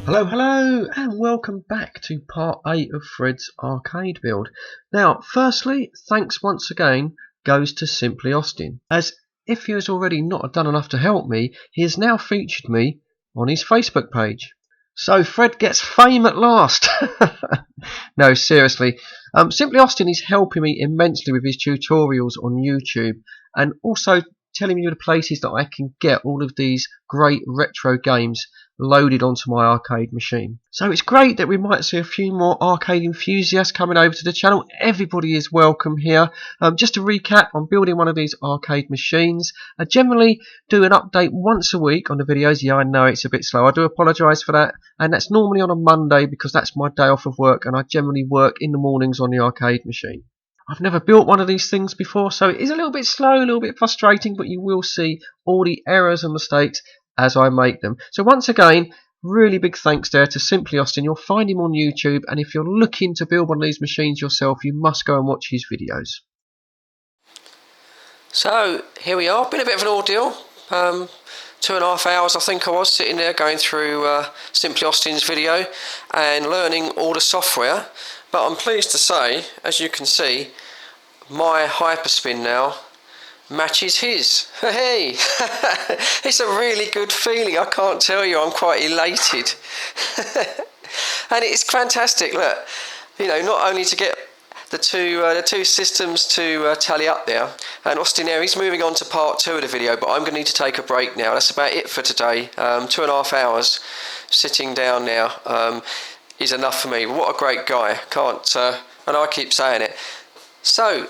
Hello, and welcome back to part 8 of Fred's arcade build. Now, firstly, thanks once again goes to Simply Austin, as if he has already not done enough to help me, he has now featured me on his Facebook page. So Fred gets fame at last! No, seriously. Simply Austin is helping me immensely with his tutorials on YouTube, and also telling me the places that I can get all of these great retro games loaded onto my arcade machine. So it's great that we might see a few more arcade enthusiasts coming over to the channel. Everybody is welcome here. Just to recap, I'm building one of these arcade machines. I generally do an update once a week on the videos. Yeah, I know it's a bit slow. I do apologise for that. And that's normally on a Monday because that's my day off of work, and I generally work in the mornings on the arcade machine. I've never built one of these things before, so it is a little bit slow, a little bit frustrating, but you will see all the errors and mistakes as I make them. So once again, really big thanks there to Simply Austin. You'll find him on YouTube, and if you're looking to build one of these machines yourself, you must go and watch his videos. So here we are, been a bit of an ordeal. 2.5 hours I think I was sitting there going through Simply Austin's video and learning all the software, but I'm pleased to say, as you can see, my hyperspin now matches his. Hey, it's a really good feeling, I can't tell you. I'm quite elated. And it's fantastic. Look, you know, not only to get the two systems to tally up there, and Austin there, he's moving on to part 2 of the video, but I'm going to need to take a break now. That's about it for today. 2.5 hours sitting down now is enough for me. What a great guy. Can't and I keep saying it. So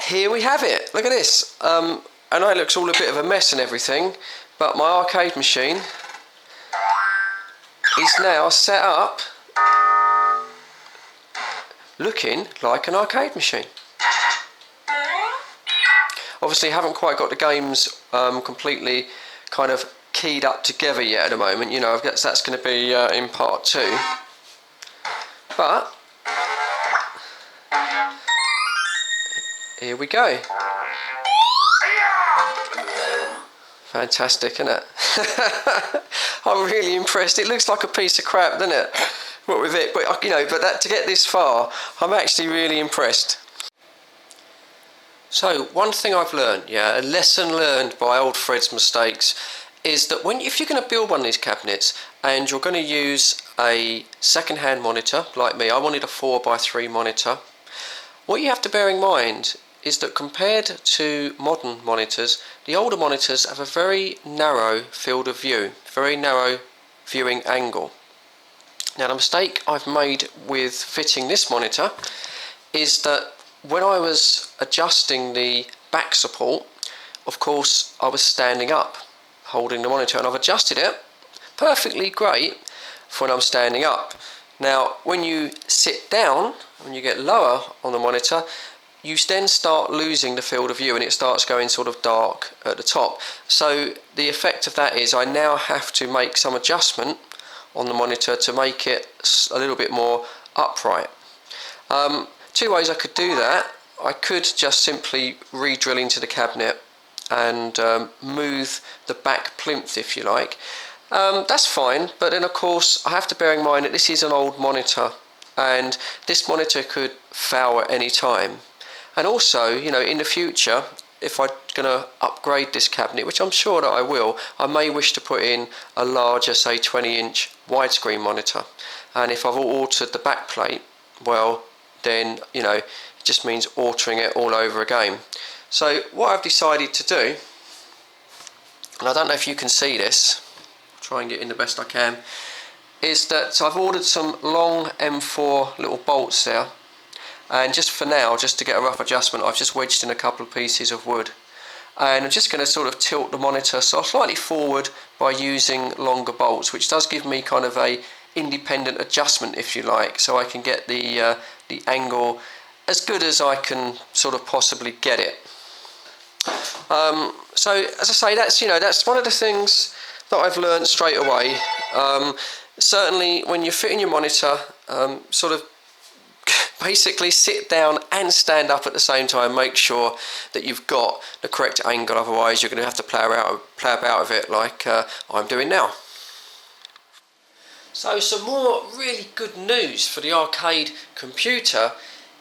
here we have it. Look at this. I know it looks all a bit of a mess and everything, but my arcade machine is now set up looking like an arcade machine. Obviously I haven't quite got the games completely kind of keyed up together yet at the moment. You know, I guess that's going to be in part 2. But here we go. Fantastic, isn't it? I'm really impressed. It looks like a piece of crap, doesn't it? What with it, but you know, but that to get this far, I'm actually really impressed. So one thing I've learned, yeah, a lesson learned by old Fred's mistakes, is that if you're going to build one of these cabinets and you're going to use a second-hand monitor like me, I wanted a 4x3 monitor. What you have to bear in mind is that compared to modern monitors, the older monitors have a very narrow field of view, very narrow viewing angle. Now the mistake I've made with fitting this monitor is that when I was adjusting the back support, of course I was standing up holding the monitor, and I've adjusted it perfectly great for when I'm standing up. Now when you sit down, when you get lower on the monitor, you then start losing the field of view and it starts going sort of dark at the top. So the effect of that is I now have to make some adjustment on the monitor to make it a little bit more upright. 2 ways I could do that. I could just simply re-drill into the cabinet and move the back plinth, if you like. That's fine, but then of course I have to bear in mind that this is an old monitor and this monitor could foul at any time. And also, you know, in the future, if I'm going to upgrade this cabinet, which I'm sure that I will, I may wish to put in a larger, say 20-inch widescreen monitor. And if I've altered the back plate, well, then, you know, it just means altering it all over again. So what I've decided to do, and I don't know if you can see this, I'll try and get in the best I can, is that I've ordered some long M4 little bolts there. And just for now, just to get a rough adjustment, I've just wedged in a couple of pieces of wood. And I'm just going to sort of tilt the monitor slightly forward by using longer bolts, which does give me kind of a independent adjustment, if you like, so I can get the angle as good as I can sort of possibly get it. So as I say, that's one of the things that I've learned straight away. Certainly when you're fitting your monitor, sort of basically sit down and stand up at the same time. Make sure that you've got the correct angle, otherwise you're going to have to play about with it like I'm doing now. So some more really good news for the arcade computer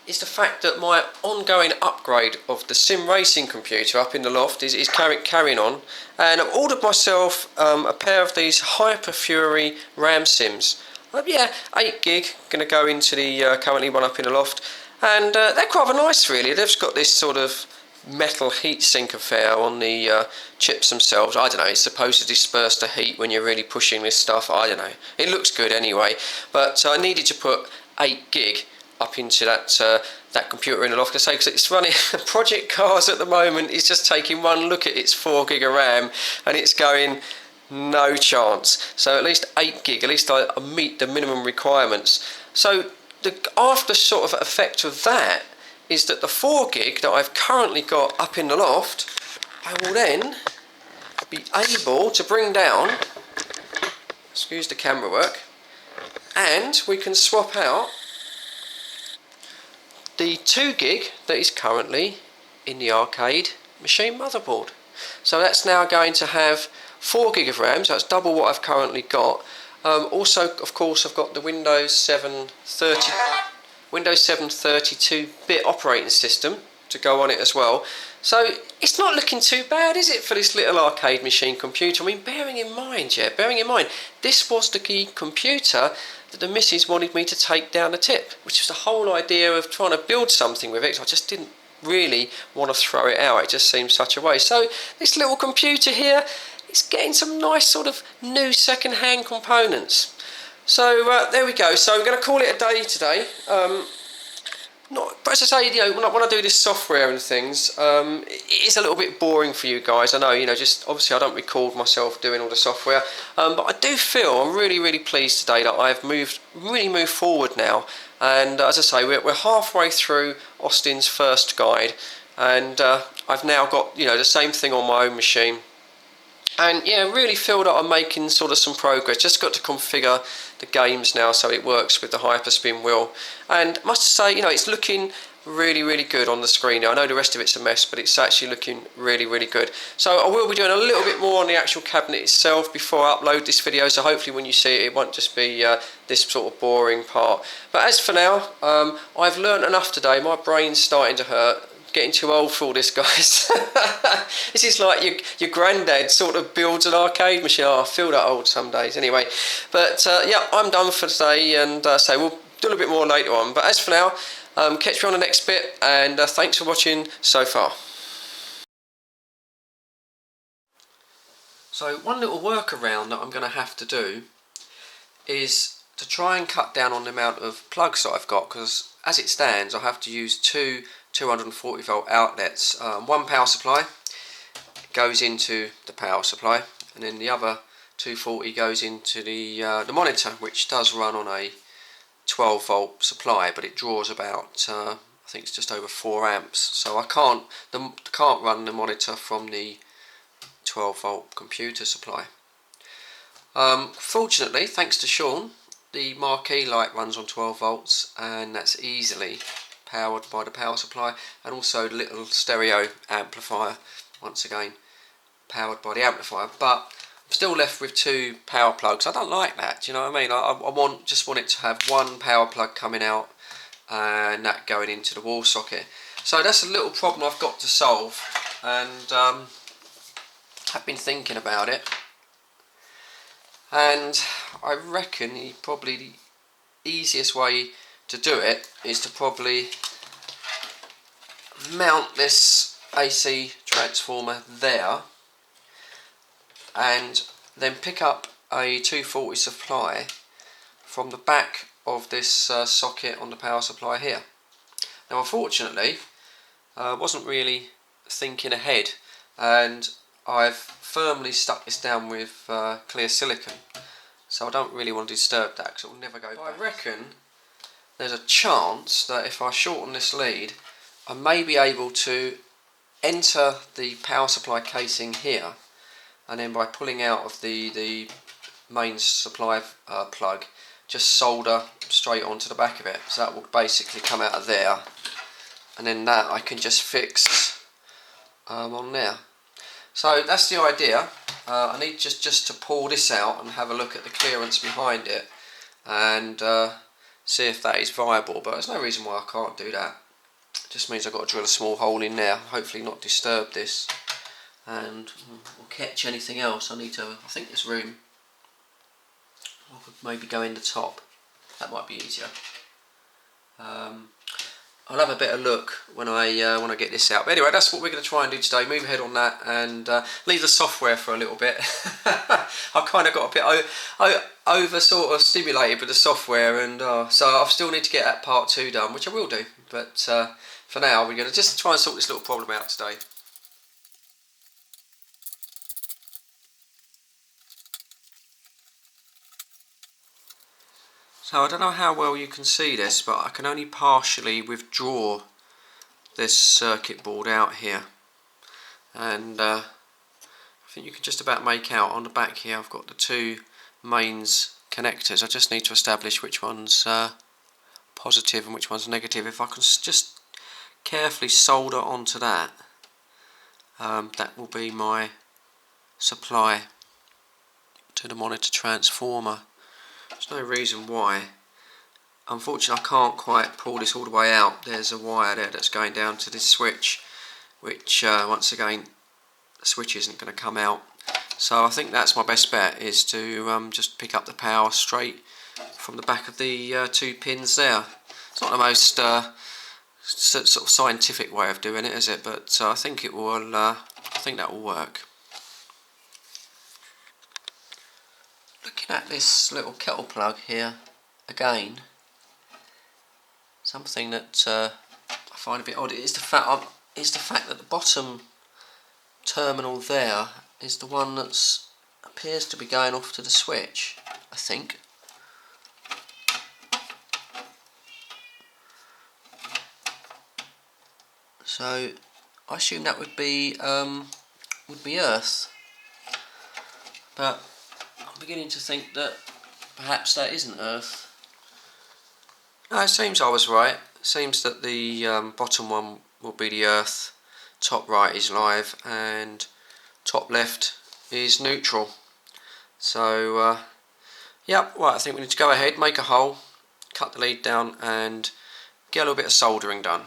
is the fact that my ongoing upgrade of the sim racing computer up in the loft is carrying on, and I've ordered myself a pair of these Hyper Fury RAM sims. Yeah, 8 gig, going to go into the currently one up in the loft, and they're quite nice really. They've just got this sort of metal heatsink affair on the chips themselves. I don't know, it's supposed to disperse the heat when you're really pushing this stuff. I don't know, it looks good anyway, but I needed to put 8 gig up into that computer in the loft, I say, because it's running Project Cars at the moment. It's just taking one look at its 4 gig of RAM and it's going no chance. So at least 8 gig, at least I meet the minimum requirements. So the after sort of effect of that is that the 4 gig that I've currently got up in the loft, I will then be able to bring down, excuse the camera work, and we can swap out the 2 gig that is currently in the arcade machine motherboard. So that's now going to have 4 gig of RAM, so that's double what I've currently got. Also, of course, I've got the Windows 7 32-bit operating system to go on it as well. So it's not looking too bad, is it, for this little arcade machine computer? I mean, bearing in mind, this was the key computer that the missus wanted me to take down the tip, which was the whole idea of trying to build something with it. I just didn't really want to throw it out. It just seemed such a waste. So this little computer here is getting some nice sort of new second-hand components. So there we go. So I'm going to call it a day today. But as I say, when I do this software and things, it is a little bit boring for you guys. I know, just obviously I don't record myself doing all the software, but I do feel I'm really pleased today that I've really moved forward now. And as I say, we're halfway through Austin's first guide, and I've now got the same thing on my own machine. And yeah, really feel that I'm making sort of some progress. Just got to configure the games now so it works with the hyperspin wheel. And must say, it's looking really good on the screen now. I know the rest of it's a mess, but it's actually looking really good. So I will be doing a little bit more on the actual cabinet itself before I upload this video. So hopefully when you see it, it won't just be this sort of boring part. But as for now, I've learned enough today. My brain's starting to hurt. Getting too old for all this, guys. This is like your granddad sort of builds an arcade machine. Oh, I feel that old some days. Anyway, but yeah, I'm done for today, and so we'll do a little bit more later on. But as for now, catch you on the next bit, and thanks for watching so far. So one little workaround that I'm going to have to do is to try and cut down on the amount of plugs that I've got, because as it stands I have to use two 240 volt outlets. One power supply goes into the power supply, and then the other 240 goes into the monitor, which does run on a 12 volt supply, but it draws about I think it's just over 4 amps, so I can't run the monitor from the 12 volt computer supply. Fortunately, thanks to Sean, the marquee light runs on 12 volts, and that's easily powered by the power supply, and also the little stereo amplifier, once again powered by the amplifier. But I'm still left with 2 power plugs. I don't like that, do you know what I mean? I just want it to have one power plug coming out and that going into the wall socket. So that's a little problem I've got to solve, and I've been thinking about it, and I reckon probably the easiest way to do it is to probably mount this AC transformer there, and then pick up a 240 supply from the back of this socket on the power supply here. Now unfortunately I wasn't really thinking ahead, and I've firmly stuck this down with clear silicone, so I don't really want to disturb that because it will never go back. I reckon there's a chance that if I shorten this lead, I may be able to enter the power supply casing here, and then by pulling out of the main supply plug, just solder straight onto the back of it. So that will basically come out of there, and then that I can just fix on there. So that's the idea. I need just to pull this out and have a look at the clearance behind it, and see if that is viable, but there's no reason why I can't do that. It just means I've got to drill a small hole in there, hopefully not disturb this, and we'll catch anything else. I think this room, I could maybe go in the top, that might be easier. I'll have a better look when I get this out. But anyway, that's what we're going to try and do today. Move ahead on that and leave the software for a little bit. I kind of got a bit over sort of stimulated with the software, and so I still need to get that part 2 done, which I will do. But for now, we're going to just try and sort this little problem out today. So I don't know how well you can see this, but I can only partially withdraw this circuit board out here, and I think you can just about make out on the back here I've got the 2 mains connectors. I just need to establish which one's positive and which one's negative. If I can just carefully solder onto that, that will be my supply to the monitor transformer. There's no reason why. Unfortunately, I can't quite pull this all the way out. There's a wire there that's going down to this switch, which once again, the switch isn't going to come out. So I think that's my best bet, is to just pick up the power straight from the back of the 2 pins there. It's not the most sort of scientific way of doing it, is it? But I think it will. I think that will work. Looking at this little kettle plug here again, something that I find a bit odd is the fact that the bottom terminal there is the one that appears to be going off to the switch, I think. So I assume that would be earth, but I'm beginning to think that perhaps that isn't earth. No, it seems I was right. It seems that the bottom one will be the earth, top right is live, and top left is neutral. So yep, right, I think we need to go ahead, make a hole, cut the lead down and get a little bit of soldering done.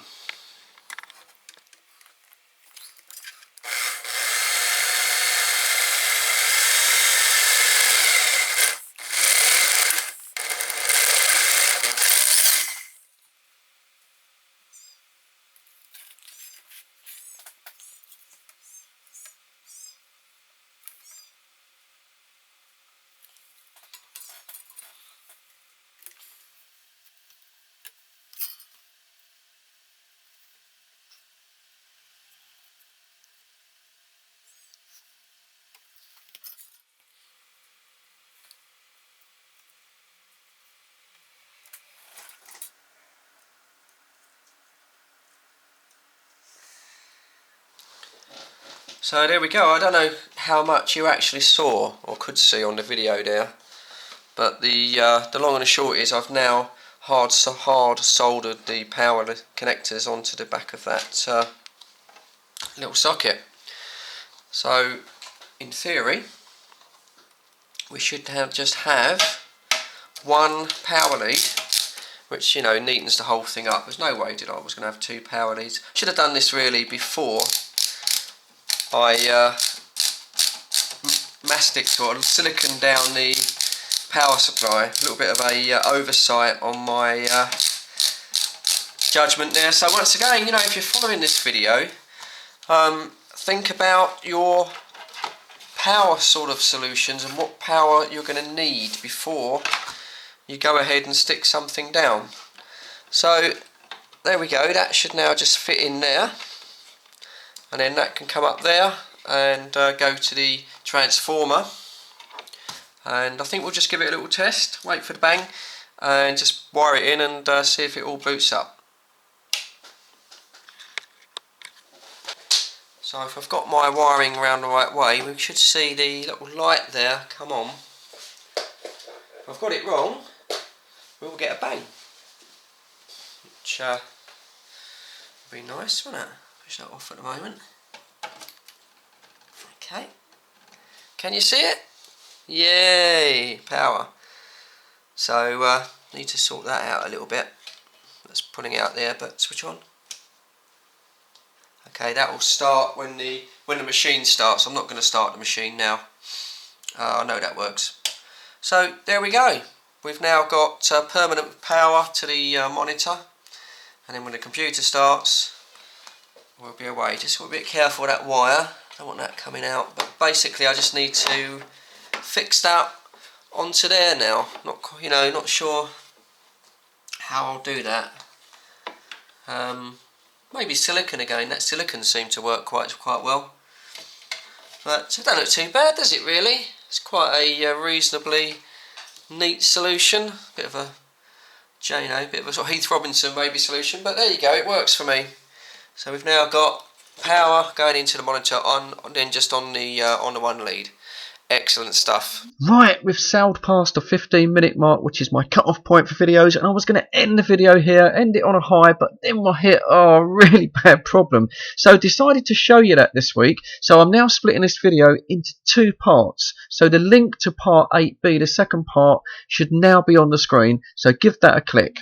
So there we go. I don't know how much you actually saw or could see on the video there, but the long and the short is I've now hard soldered the power connectors onto the back of that little socket. So in theory we should just have one power lead, which, you know, neatens the whole thing up. There's no way I was going to have 2 power leads. Should have done this really before I masticed or silicon down the power supply. A little bit of a oversight on my judgment there. So once again, you know, if you're following this video, think about your power sort of solutions and what power you're going to need before you go ahead and stick something down. So there we go, that should now just fit in there, and then that can come up there and go to the transformer, and I think we'll just give it a little test, wait for the bang, and just wire it in and see if it all boots up. So if I've got my wiring around the right way, we should see the little light there come on. If I've got it wrong, we'll get a bang, which would be nice, wouldn't it? Push that off at the moment. Okay, can you see it? Yay, power. So need to sort that out a little bit. That's pulling out there, but switch on. Okay, that will start when the machine starts. I'm not going to start the machine now. I know that works. So there we go. We've now got permanent power to the monitor, and then when the computer starts, we'll be away. Just a bit careful with that wire. Don't want that coming out. But basically, I just need to fix that onto there now. Not sure how I'll do that. Maybe silicone again. That silicone seemed to work quite well. But it don't look too bad, does it really? It's quite a reasonably neat solution. Bit of a sort of Heath Robinson maybe solution, but there you go. It works for me. So we've now got power going into the monitor then just on the one lead. Excellent stuff. Right, we've sailed past the 15-minute mark, which is my cut-off point for videos, and I was going to end the video here, end it on a high, but then I hit a really bad problem. So I decided to show you that this week. So I'm now splitting this video into 2 parts. So the link to part 8B, the second part, should now be on the screen. So give that a click.